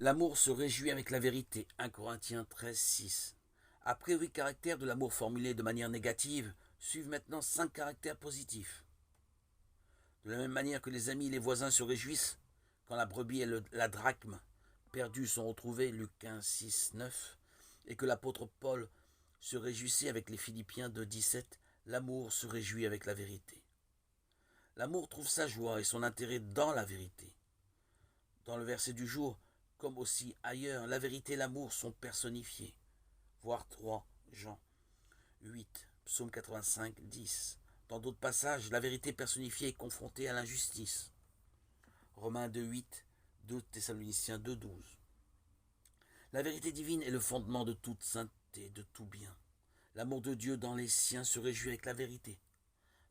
L'amour se réjouit avec la vérité. 1 Corinthiens 13, 6. Après 8 caractères de l'amour formulés de manière négative, suivent maintenant 5 caractères positifs. De la même manière que les amis et les voisins se réjouissent quand la brebis et la drachme perdus sont retrouvés, Luc 15, 6, 9, et que l'apôtre Paul se réjouissait avec les Philippiens 2, 17, l'amour se réjouit avec la vérité. L'amour trouve sa joie et son intérêt dans la vérité. Dans le verset du jour, comme aussi ailleurs, la vérité et l'amour sont personnifiés. Voir 3 Jean 8, Psaume 85, 10. Dans d'autres passages, la vérité personnifiée est confrontée à l'injustice. Romains 2, 8, 2 Thessaloniciens 2, 12. La vérité divine est le fondement de toute sainteté, de tout bien. L'amour de Dieu dans les siens se réjouit avec la vérité,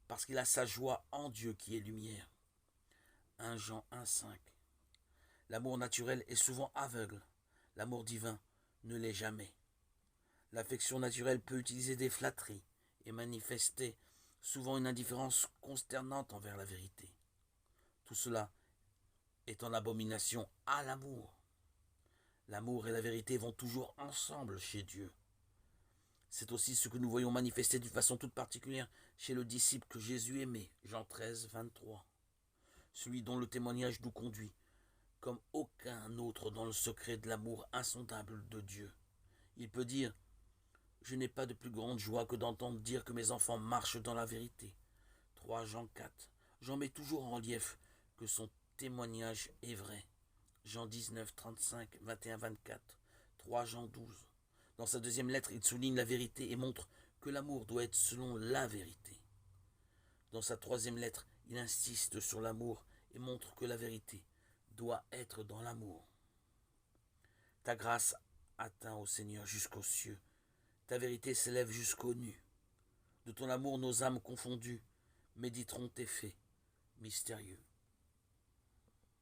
parce qu'il a sa joie en Dieu qui est lumière. 1 Jean 1, 5. L'amour naturel est souvent aveugle. L'amour divin ne l'est jamais. L'affection naturelle peut utiliser des flatteries et manifester souvent une indifférence consternante envers la vérité. Tout cela est en abomination à l'amour. L'amour et la vérité vont toujours ensemble chez Dieu. C'est aussi ce que nous voyons manifester d'une façon toute particulière chez le disciple que Jésus aimait, Jean 13, 23. Celui dont le témoignage nous conduit, comme aucun autre, dans le secret de l'amour insondable de Dieu. Il peut dire « Je n'ai pas de plus grande joie que d'entendre dire que mes enfants marchent dans la vérité. » 3 Jean 4. J'en mets toujours en relief que son témoignage est vrai. Jean 19, 35, 21, 24. 3 Jean 12. Dans sa deuxième lettre, il souligne la vérité et montre que l'amour doit être selon la vérité. Dans sa troisième lettre, il insiste sur l'amour et montre que la vérité doit être dans l'amour. Ta grâce atteint au Seigneur jusqu'aux cieux. Ta vérité s'élève jusqu'aux nues. De ton amour, nos âmes confondues méditeront tes faits mystérieux.